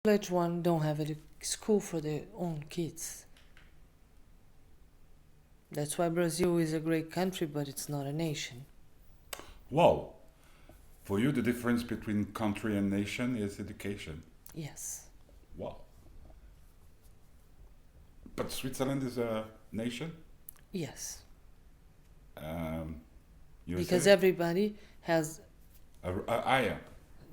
privileged one don't have a school for their own kids. That's why Brazil is a great country, but it's not a nation. Wow. For you, the difference between country and nation is education. Yes. Wow. But Switzerland is a nation? Yes. Um, Because USA? everybody has Yeah.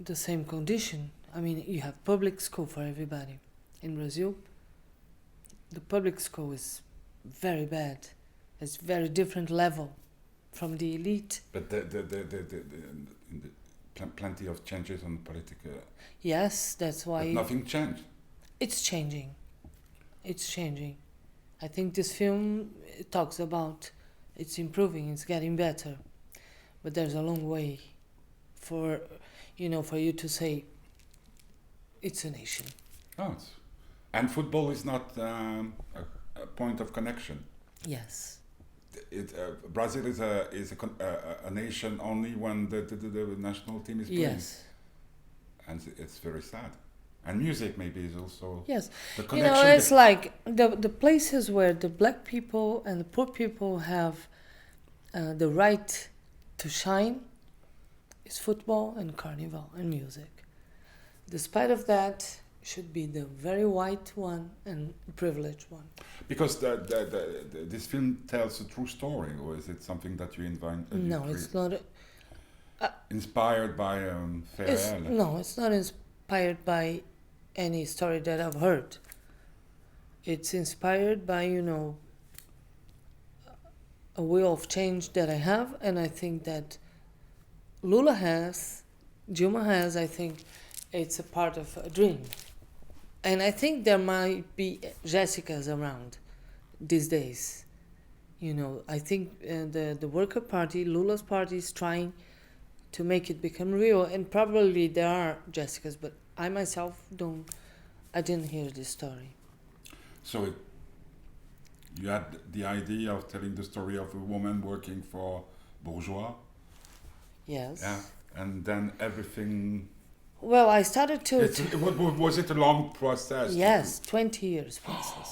the same condition. I mean, you have public school for everybody. In Brazil, the public school is very bad. It's very different level from the elite. But plenty of changes on political. Yes, that's But why nothing changed. it's changing. It's changing. I think this film talks about it's improving, it's getting better. But there's a long way for for you to say it's a nation. Oh, and football is not a point of connection. Yes. Brazil is a nation only when the national team is playing. Yes. And it's very sad. And music maybe is also Yes. the You connection. know, it's like the places where the black people and the poor people have the right to shine is football and carnival and music. Despite of that, should be the very white one and privileged one. Because this film tells a true story, or is it something that you invent? No, it's not. Inspired by Ferrell. No, it's not inspired by any story that I've heard. It's inspired by, a will of change that I have, and I think that Lula has, Dilma has, I think it's a part of a dream. And I think there might be Jessicas around these days. I think the Worker Party, Lula's party, is trying to make it become real, and probably there are Jessicas, but I myself I didn't hear this story. So you had the idea of telling the story of a woman working for bourgeois. Yes. Yeah, and then everything. Well, I started to. Was it a long process? Yes, 20 years process.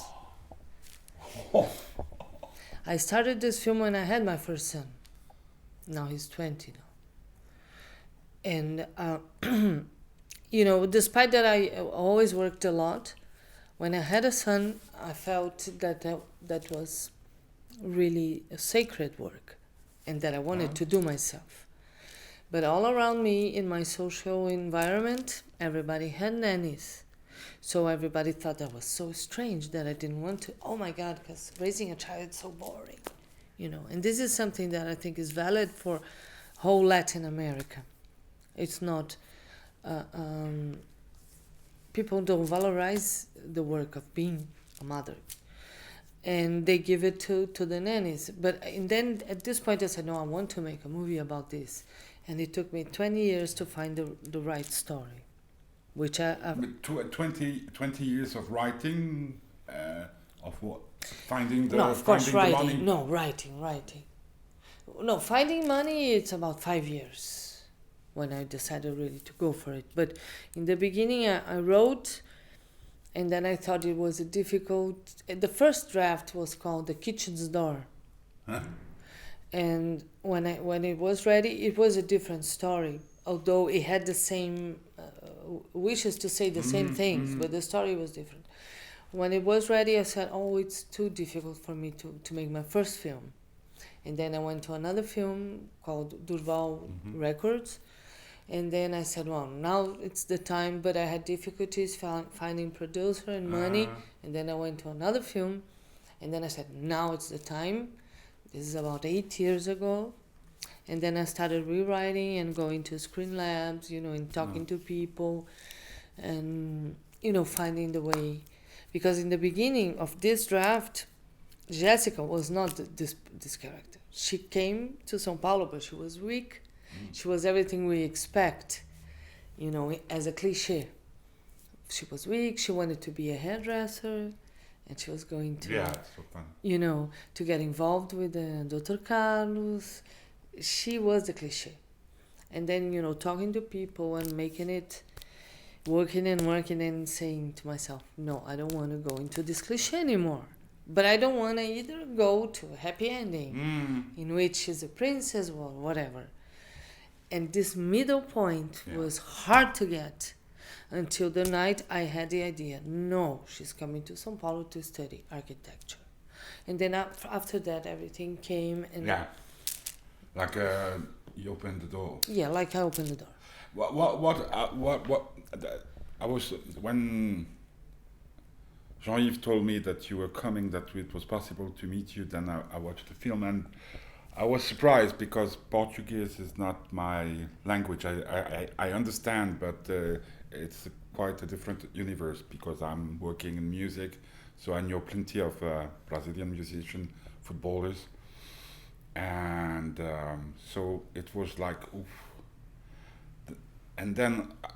I started this film when I had my first son. Now he's 20 now. And, despite that I always worked a lot, when I had a son, I felt that was really a sacred work and that I wanted to do myself. But all around me in my social environment, everybody had nannies. So everybody thought that was so strange that I didn't want to. Oh my God, because raising a child is so boring. And this is something that I think is valid for whole Latin America. It's not, people don't valorize the work of being a mother. And they give it to the nannies. And then at this point I said, no, I want to make a movie about this. And it took me 20 years to find the right story. Which I 20 years of writing, of what? Finding the No, of course, finding the writing. money? No, writing. No, finding money, it's about 5 years when I decided really to go for it. But in the beginning, I wrote, and then I thought it was a difficult. The first draft was called The Kitchen's Door. Huh? And when it was ready, it was a different story. Although it had the same wishes to say the same things, but the story was different. When it was ready, I said, oh, it's too difficult for me to make my first film. And then I went to another film called Durval Records. And then I said, well, now it's the time, but I had difficulties finding producer and money. And then I went to another film. And then I said, now it's the time. This is about 8 years ago. And then I started rewriting and going to screen labs, and talking to people and, finding the way. Because in the beginning of this draft, Jessica was not this character. She came to São Paulo, but she was weak. She was everything we expect, as a cliche. She was weak, she wanted to be a hairdresser, and she was going to, it's so fun. To get involved with Dr. Carlos. She was the cliche. And then, talking to people and making it working and saying to myself, no, I don't want to go into this cliche anymore. But I don't want to either go to a happy ending in which she's a princess or whatever. And this middle point was hard to get until the night I had the idea. No, she's coming to São Paulo to study architecture. And then after that, everything came. And like you opened the door. Yeah, like I opened the door. What I was, when Jean-Yves told me that you were coming, that it was possible to meet you, then I watched the film, and I was surprised because Portuguese is not my language. I understand, but it's quite a different universe because I'm working in music, so I know plenty of Brazilian musicians, footballers, and so it was like, oof. And then I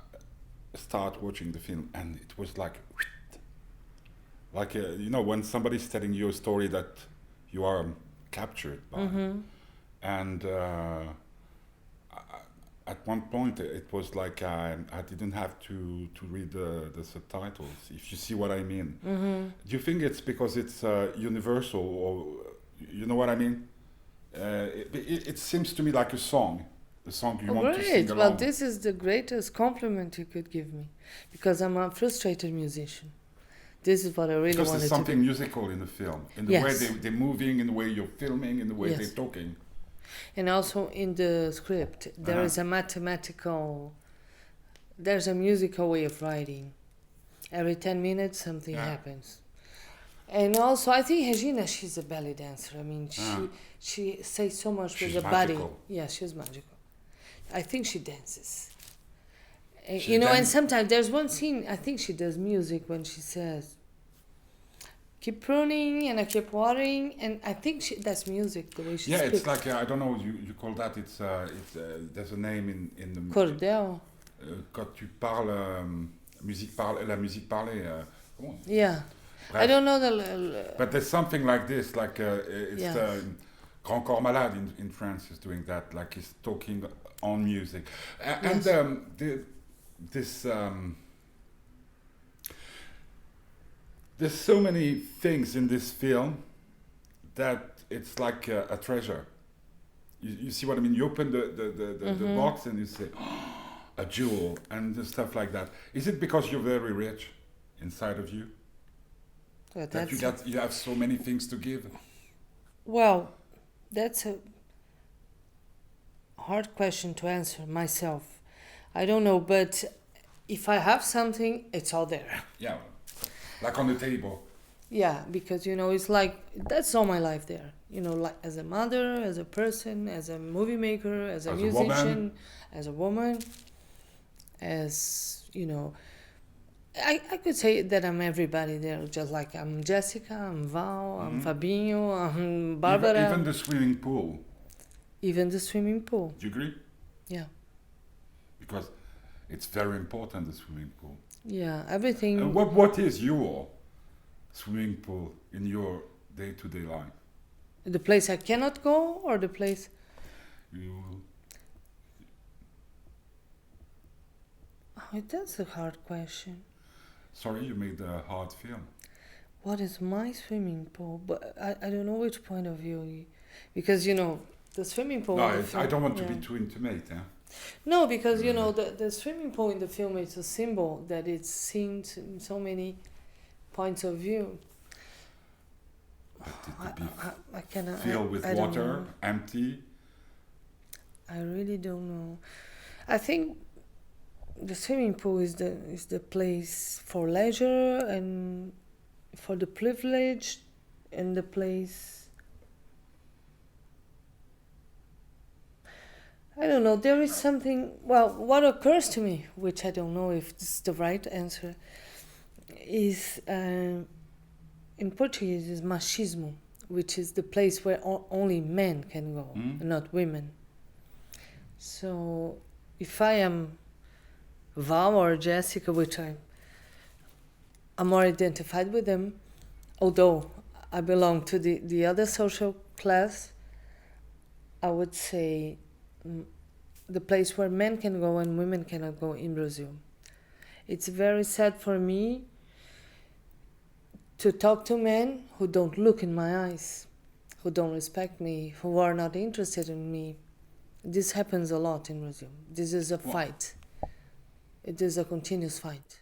start watching the film, and it was like you know, when somebody's telling you a story that you are captured by. And at one point it was like I didn't have to read the subtitles, if you see what I mean. Do you think it's because it's universal, or you know what I mean? It seems to me like a song you want to sing along. Well, this is the greatest compliment you could give me, because I'm a frustrated musician. This is what I really wanted to do. Because there's something musical in the film, in the way they're moving, in the way you're filming, in the way they're talking. And also in the script, there is a there's a musical way of writing. Every 10 minutes something happens. And also I think Regina, she's a belly dancer. I mean, she says so much with the body. Yeah, she's magical. I think she dances. You know, and sometimes there's one scene, I think she does music when she says, keep pruning and I keep watering, and I think that's music, the way she speaks. It's like, I don't know, you call that, it's there's a name in the... Cordel. Quand tu parles, la musique parlée. Yeah. Bref. I don't know the... But there's something like this, like it's Grand Corps Malade in France is doing that, like he's talking on music. And there's so many things in this film that it's like a treasure. You see what I mean? You open the box and you say, oh, a jewel, and stuff like that. Is it because you're very rich inside of you? That you have so many things to give? Well, that's a hard question to answer myself. I don't know, but if I have something, it's all there. Yeah, like on the table. Yeah, because, you know, it's like, that's all my life there. You know, like as a mother, as a person, as a movie maker, as a musician, as a woman, as, you know, I could say that I'm everybody there, just like I'm Jessica, I'm Val, I'm Fabinho, I'm Barbara. Even the swimming pool. Even the swimming pool. Do you agree? Yeah. Because it's very important, the swimming pool. Yeah, everything. What is your swimming pool in your day-to-day life? The place I cannot go, or the place? Oh, that's a hard question. Sorry, you made a hard film. What is my swimming pool? But I don't know which point of view. Because, you know, the swimming pool... No, I don't want to be too intimate. No, because, you know, the swimming pool in the film is a symbol that it's seen in so many points of view. I cannot... Filled with water, empty? I really don't know. I think the swimming pool is the place for leisure and for the privileged, and the place... I don't know, there is something... Well, what occurs to me, which I don't know if this is the right answer, is in Portuguese is machismo, which is the place where only men can go, not women. So if I am Val or Jessica, which I'm more identified with them, although I belong to the other social class, I would say the place where men can go and women cannot go in Brazil. It's very sad for me to talk to men who don't look in my eyes, who don't respect me, who are not interested in me. This happens a lot in Brazil. This is a fight. It is a continuous fight.